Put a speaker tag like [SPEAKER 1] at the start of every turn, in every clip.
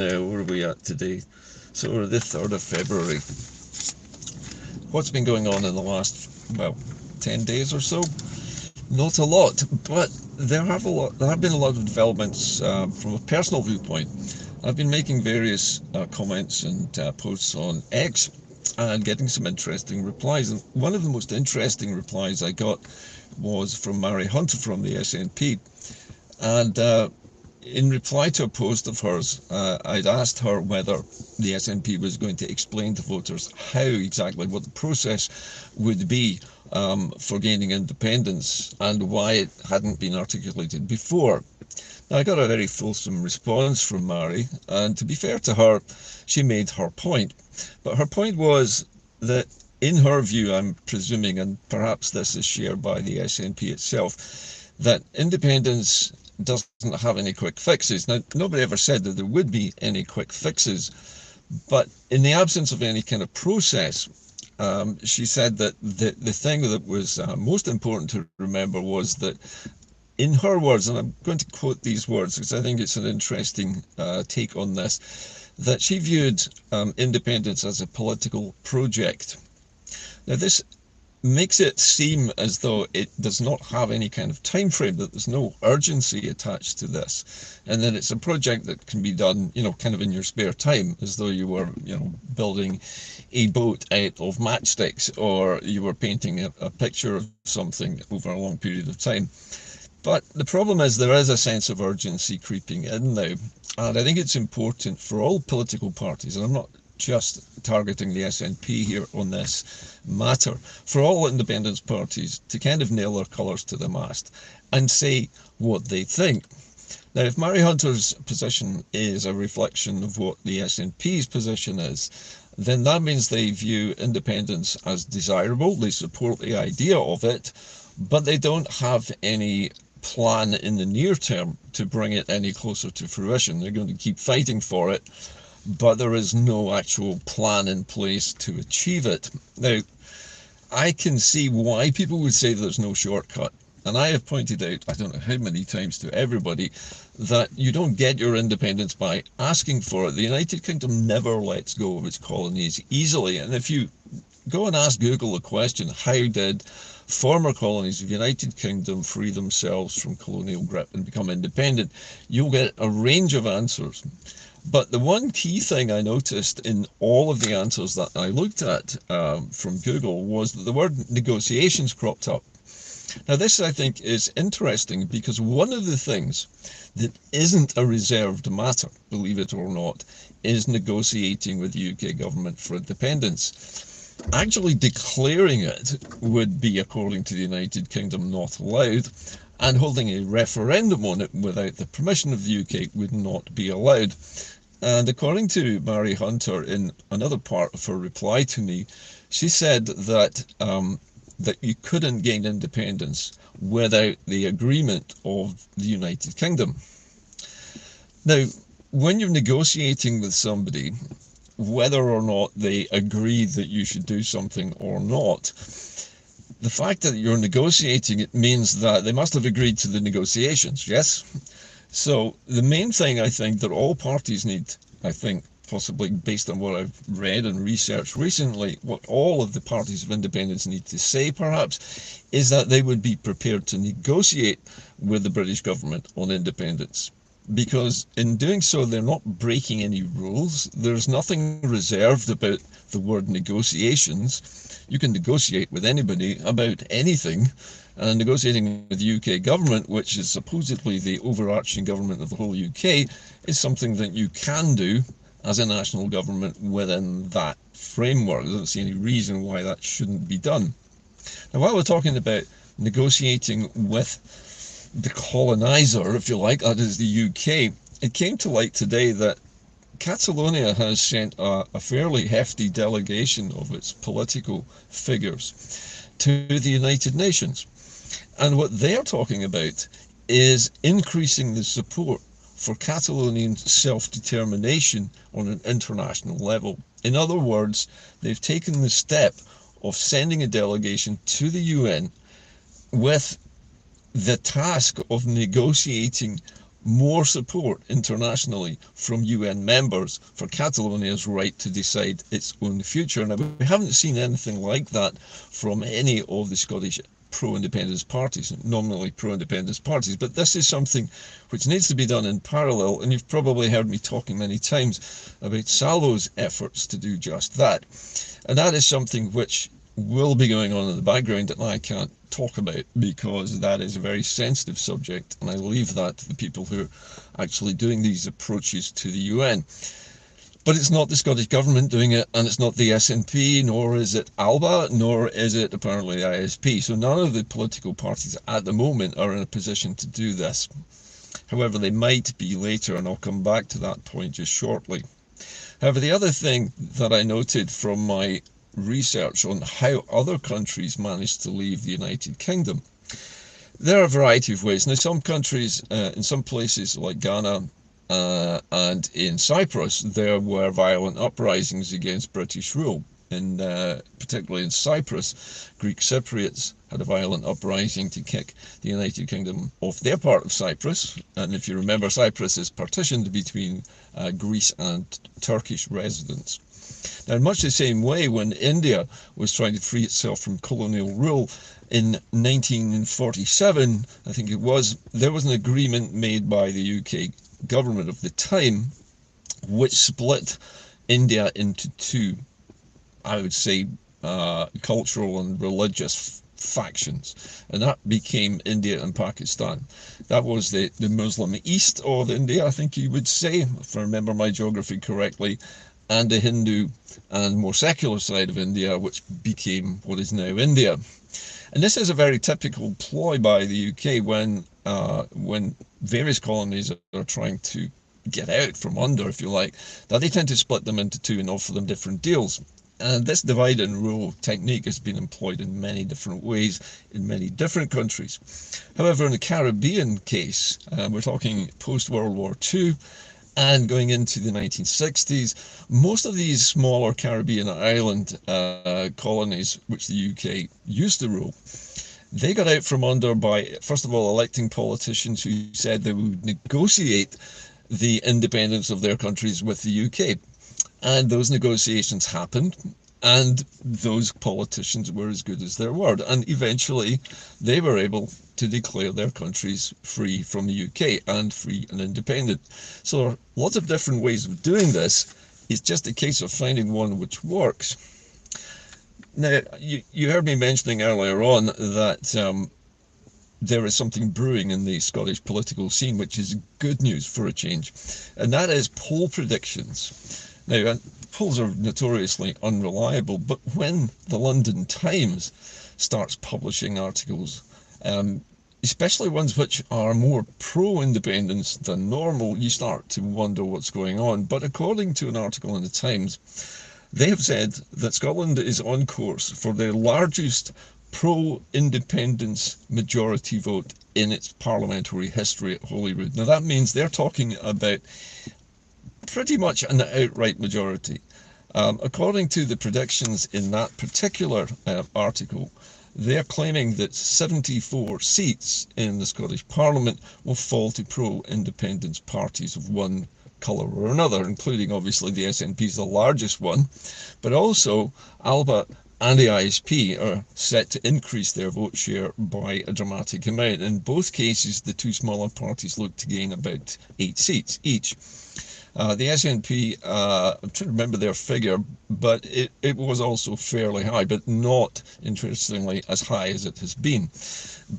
[SPEAKER 1] Where are we at today? So we're the 3rd of February. What's been going on in the last, well, 10 days or so? Not a lot, but there have been a lot of developments from a personal viewpoint. I've been making various comments and posts on X and getting some interesting replies. And one of the most interesting replies I got was from Mary Hunter from the SNP. And in reply to a post of hers, I'd asked her whether the SNP was going to explain to voters how exactly what the process would be for gaining independence and why it hadn't been articulated before. Now, I got a very fulsome response from Mary, and to be fair to her, she made her point. But her point was that, in her view, I'm presuming, and perhaps this is shared by the SNP itself, that independence doesn't have any quick fixes. Now, nobody ever said that there would be any quick fixes, but in the absence of any kind of process, she said that the thing that was most important to remember was that, in her words, and I'm going to quote these words because I think it's an interesting take on this, that she viewed independence as a political project. Now, this makes it seem as though it does not have any kind of time frame, that there's no urgency attached to this, and that it's a project that can be done, kind of in your spare time, as though you were, building a boat out of matchsticks, or you were painting a picture of something over a long period of time. But the problem is there is a sense of urgency creeping in now, and I think it's important for all political parties, and I'm not just targeting the SNP here on this matter, for all independence parties to kind of nail their colours to the mast and say what they think. Now, if Mary Hunter's position is a reflection of what the SNP's position is, then that means they view independence as desirable, they support the idea of it, but they don't have any plan in the near term to bring it any closer to fruition. They're going to keep fighting for it, but there is no actual plan in place to achieve it. Now, I can see why people would say there's no shortcut. And I have pointed out, I don't know how many times to everybody, that you don't get your independence by asking for it. The United Kingdom never lets go of its colonies easily. And if you go and ask Google the question, how did former colonies of the United Kingdom free themselves from colonial grip and become independent, you'll get a range of answers. But the one key thing I noticed in all of the answers that I looked at from Google was that the word negotiations cropped up. Now, this I think is interesting because one of the things that isn't a reserved matter, believe it or not, is negotiating with the UK government for independence. Actually declaring it would be, according to the United Kingdom, not allowed, and holding a referendum on it without the permission of the UK would not be allowed. And according to Mary Hunter, in another part of her reply to me, she said that that you couldn't gain independence without the agreement of the United Kingdom. Now, when you're negotiating with somebody, whether or not they agree that you should do something or not, the fact that you're negotiating it means that they must have agreed to the negotiations, yes? So the main thing I think that all parties need, I think, possibly based on what I've read and researched recently, what all of the parties of independence need to say perhaps, is that they would be prepared to negotiate with the British government on independence. Because in doing so, they're not breaking any rules. There's nothing reserved about the word negotiations. You can negotiate with anybody about anything. And negotiating with the UK government, which is supposedly the overarching government of the whole UK, is something that you can do as a national government within that framework. I don't see any reason why that shouldn't be done. Now, while we're talking about negotiating with the colonizer, if you like, that is the UK, it came to light today that Catalonia has sent a fairly hefty delegation of its political figures to the United Nations. And what they're talking about is increasing the support for Catalonian self-determination on an international level. In other words, they've taken the step of sending a delegation to the UN with the task of negotiating more support internationally from UN members for Catalonia's right to decide its own future. Now, we haven't seen anything like that from any of the Scottish pro-independence parties, nominally pro-independence parties, but this is something which needs to be done in parallel, and you've probably heard me talking many times about Salvo's efforts to do just that. And that is something which will be going on in the background that I can't talk about because that is a very sensitive subject, and I leave that to the people who are actually doing these approaches to the UN. But it's not the Scottish Government doing it, and it's not the SNP, nor is it ALBA, nor is it apparently the ISP. So none of the political parties at the moment are in a position to do this. However, they might be later, and I'll come back to that point just shortly. However, the other thing that I noted from my research on how other countries managed to leave the United Kingdom, there are a variety of ways. Now, some countries, in some places like Ghana and in Cyprus, there were violent uprisings against British rule. Particularly in Cyprus, Greek Cypriots had a violent uprising to kick the United Kingdom off their part of Cyprus. And if you remember, Cyprus is partitioned between Greece and Turkish residents. Now, in much the same way, when India was trying to free itself from colonial rule in 1947, I think it was, there was an agreement made by the UK government of the time which split India into two, I would say, cultural and religious factions, and that became India and Pakistan. That was the Muslim east of India, I think you would say, if I remember my geography correctly, and the Hindu and more secular side of India, which became what is now India. And this is a very typical ploy by the UK when various colonies are trying to get out from under, if you like, that they tend to split them into two and offer them different deals. And this divide and rule technique has been employed in many different ways in many different countries. However, in the Caribbean case, we're talking post-World War II and going into the 1960s, most of these smaller Caribbean island colonies, which the UK used to rule, they got out from under by, first of all, electing politicians who said they would negotiate the independence of their countries with the UK. And those negotiations happened, and those politicians were as good as their word. And eventually, they were able to declare their countries free from the UK and free and independent. So there are lots of different ways of doing this. It's just a case of finding one which works. Now, you heard me mentioning earlier on that there is something brewing in the Scottish political scene, which is good news for a change, and that is poll predictions. Now, polls are notoriously unreliable, but when the London Times starts publishing articles, especially ones which are more pro-independence than normal, you start to wonder what's going on. But according to an article in the Times, they have said that Scotland is on course for the largest pro-independence majority vote in its parliamentary history at Holyrood. Now that means they're talking about pretty much an outright majority. According to the predictions in that particular article, they're claiming that 74 seats in the Scottish Parliament will fall to pro-independence parties of one colour or another, including obviously the SNP is the largest one, but also ALBA and the ISP are set to increase their vote share by a dramatic amount. In both cases, the two smaller parties look to gain about 8 seats each. The SNP, I'm trying to remember their figure, but it was also fairly high, but not, interestingly, as high as it has been.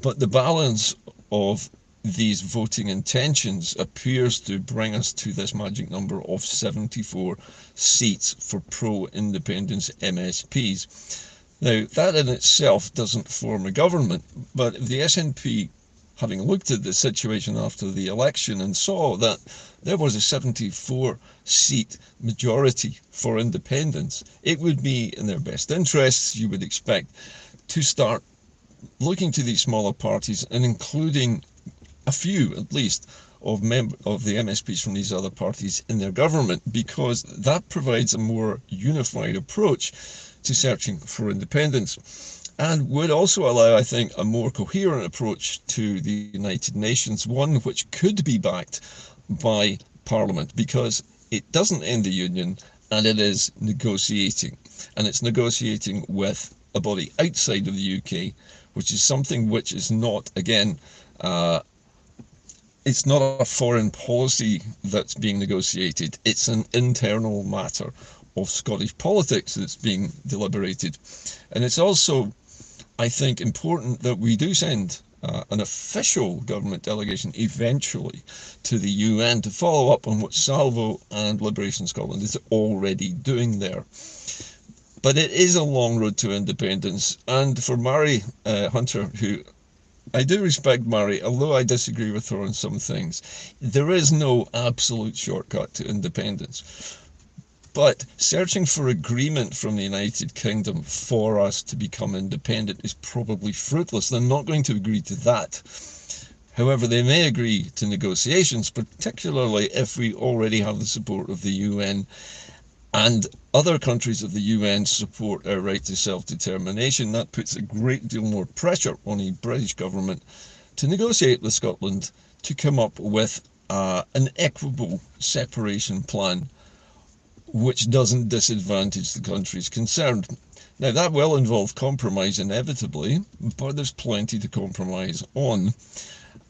[SPEAKER 1] But the balance of these voting intentions appears to bring us to this magic number of 74 seats for pro-independence MSPs. Now, that in itself doesn't form a government, but if the SNP, having looked at the situation after the election and saw that there was a 74 seat majority for independence, it would be in their best interests, you would expect, to start looking to these smaller parties and including a few, at least, of the MSPs from these other parties in their government, because that provides a more unified approach to searching for independence. and would also allow, I think, a more coherent approach to the United Nations, one which could be backed by Parliament, because it doesn't end the Union, and it is negotiating. And it's negotiating with a body outside of the UK, which is something which is not, again, it's not a foreign policy that's being negotiated. It's an internal matter of Scottish politics that's being deliberated. And it's also, I think, important that we do send an official government delegation eventually to the UN to follow up on what Salvo and Liberation Scotland is already doing there. But it is a long road to independence, and for Mary Hunter, who I do respect Mary, although I disagree with her on some things, there is no absolute shortcut to independence. But searching for agreement from the United Kingdom for us to become independent is probably fruitless. They're not going to agree to that. However, they may agree to negotiations, particularly if we already have the support of the UN and other countries of the UN support our right to self-determination. That puts a great deal more pressure on a British government to negotiate with Scotland to come up with an equitable separation plan which doesn't disadvantage the countries concerned. Now, that will involve compromise inevitably, but there's plenty to compromise on.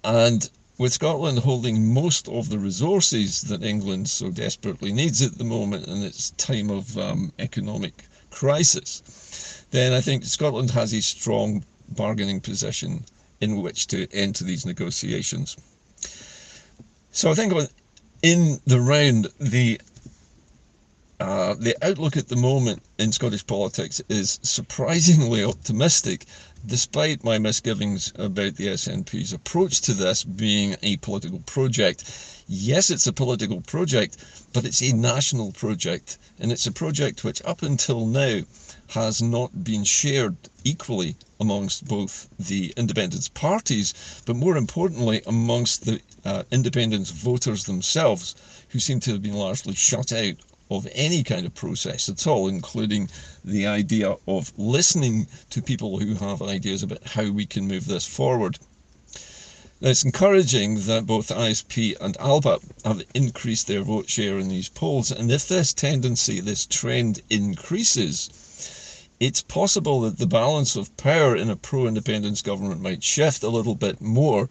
[SPEAKER 1] And with Scotland holding most of the resources that England so desperately needs at the moment in its time of economic crisis, then I think Scotland has a strong bargaining position in which to enter these negotiations. So I think in the round, the outlook at the moment in Scottish politics is surprisingly optimistic, despite my misgivings about the SNP's approach to this being a political project. Yes, it's a political project, but it's a national project, and it's a project which up until now has not been shared equally amongst both the independence parties, but more importantly amongst the independence voters themselves, who seem to have been largely shut out of any kind of process at all, including the idea of listening to people who have ideas about how we can move this forward. Now, it's encouraging that both ISP and ALBA have increased their vote share in these polls, and if this tendency, this trend increases, it's possible that the balance of power in a pro-independence government might shift a little bit more,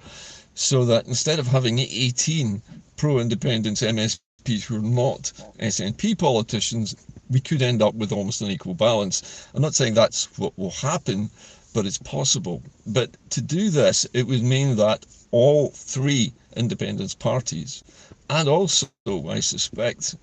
[SPEAKER 1] so that instead of having 18 pro-independence MSPs who are not SNP politicians, we could end up with almost an equal balance. I'm not saying that's what will happen, but it's possible. But to do this, it would mean that all three independence parties, and also, I suspect,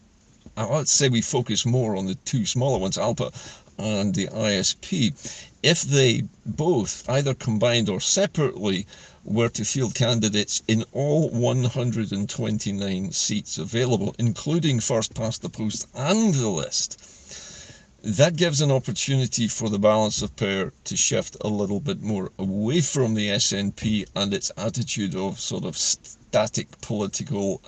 [SPEAKER 1] let's say we focus more on the two smaller ones, ALPA and the ISP, if they both, either combined or separately, were to field candidates in all 129 seats available, including first past the post and the list, that gives an opportunity for the balance of power to shift a little bit more away from the SNP and its attitude of sort of static political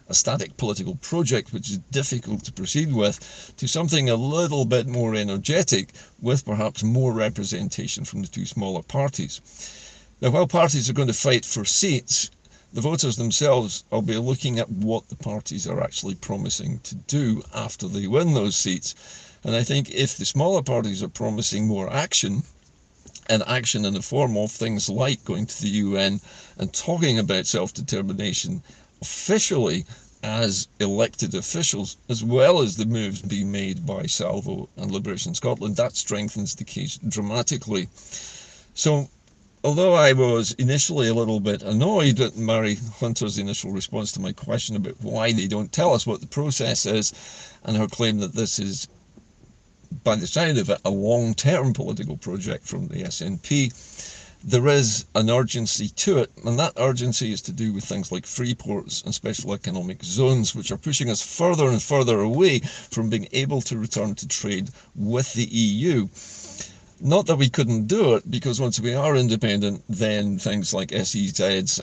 [SPEAKER 1] a static political project which is difficult to proceed with, to something a little bit more energetic, with perhaps more representation from the two smaller parties. Now, while parties are going to fight for seats, the voters themselves will be looking at what the parties are actually promising to do after they win those seats. And I think if the smaller parties are promising more action, and action in the form of things like going to the UN and talking about self-determination officially as elected officials, as well as the moves being made by Salvo and Liberation Scotland, that strengthens the case dramatically. So, although I was initially a little bit annoyed at Mary Hunter's initial response to my question about why they don't tell us what the process is, and her claim that this is, by the sound of it, a long-term political project from the SNP, there is an urgency to it, and that urgency is to do with things like free ports and special economic zones, which are pushing us further and further away from being able to return to trade with the EU. Not that we couldn't do it, because once we are independent, then things like SEZs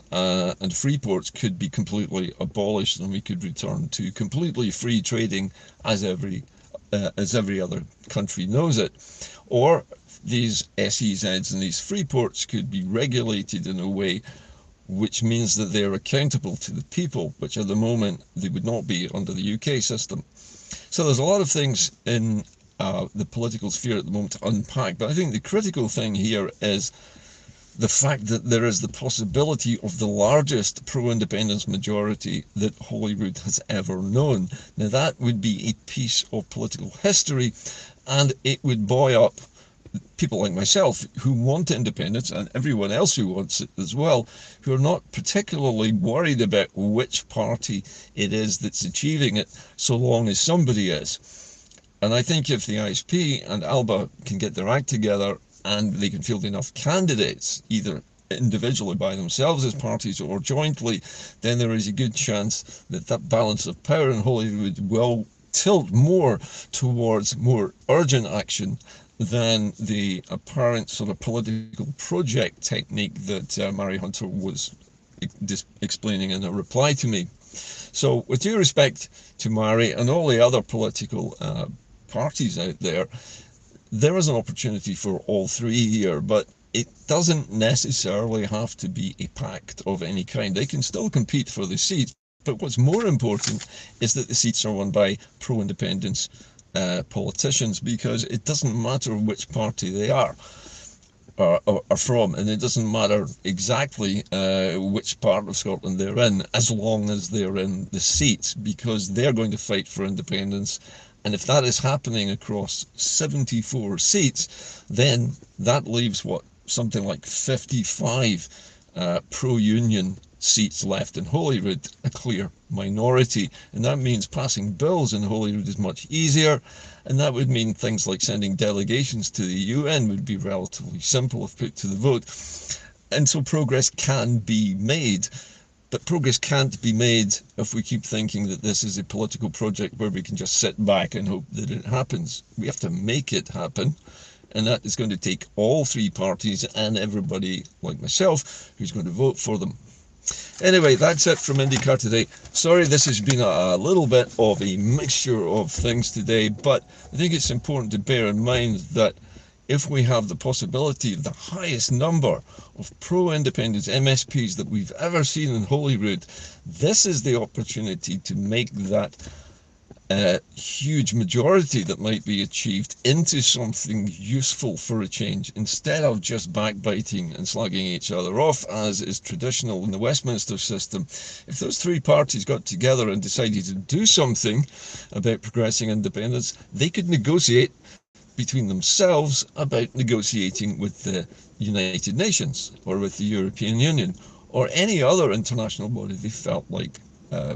[SPEAKER 1] and free ports could be completely abolished, and we could return to completely free trading as every other country knows it. Or these SEZs and these free ports could be regulated in a way which means that they're accountable to the people, which at the moment they would not be under the UK system. So there's a lot of things in the political sphere at the moment to unpack, but I think the critical thing here is the fact that there is the possibility of the largest pro-independence majority that Holyrood has ever known. Now that would be a piece of political history, and it would buoy up people like myself who want independence, and everyone else who wants it as well, who are not particularly worried about which party it is that's achieving it, so long as somebody is. And I think if the ISP and ALBA can get their act together and they can field enough candidates, either individually by themselves as parties or jointly, then there is a good chance that that balance of power in Holyrood will tilt more towards more urgent action than the apparent sort of political project technique that Mary Hunter was explaining in her reply to me. So with due respect to Mary and all the other political parties out there, there is an opportunity for all three here, but it doesn't necessarily have to be a pact of any kind. They can still compete for the seats, but what's more important is that the seats are won by pro-independence politicians, because it doesn't matter which party they are from, and it doesn't matter exactly which part of Scotland they're in, as long as they're in the seats, because they're going to fight for independence. And if that is happening across 74 seats, then that leaves something like 55 pro-union seats left in Holyrood, a clear minority. And that means passing bills in Holyrood is much easier, and that would mean things like sending delegations to the UN would be relatively simple if put to the vote. And so progress can be made. But progress can't be made if we keep thinking that this is a political project where we can just sit back and hope that it happens. We have to make it happen, and that is going to take all three parties and everybody like myself who's going to vote for them. Anyway, that's it from Inde-Car today. Sorry this has been a little bit of a mixture of things today, but I think it's important to bear in mind that if we have the possibility of the highest number of pro-independence MSPs that we've ever seen in Holyrood, this is the opportunity to make that huge majority that might be achieved into something useful for a change, instead of just backbiting and slagging each other off, as is traditional in the Westminster system. If those three parties got together and decided to do something about progressing independence, they could negotiate between themselves about negotiating with the United Nations or with the European Union or any other international body they felt like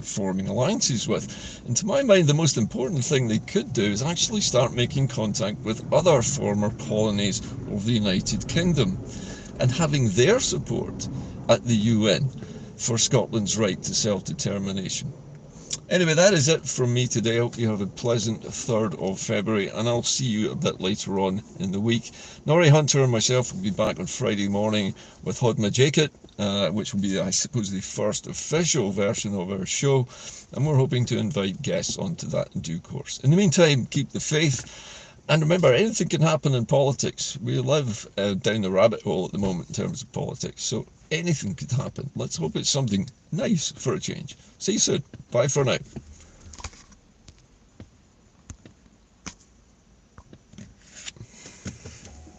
[SPEAKER 1] forming alliances with. And to my mind, the most important thing they could do is actually start making contact with other former colonies of the United Kingdom and having their support at the UN for Scotland's right to self-determination. Anyway, that is it from me today. I hope you have a pleasant 3rd of February, and I'll see you a bit later on in the week. Norrie Hunter and myself will be back on Friday morning with Hodma Jacket, which will be, I suppose, the first official version of our show, and we're hoping to invite guests onto that in due course. In the meantime, keep the faith, and remember, anything can happen in politics. We live down the rabbit hole at the moment in terms of politics, so anything could happen. Let's hope it's something nice for a change. See you soon. Bye for now.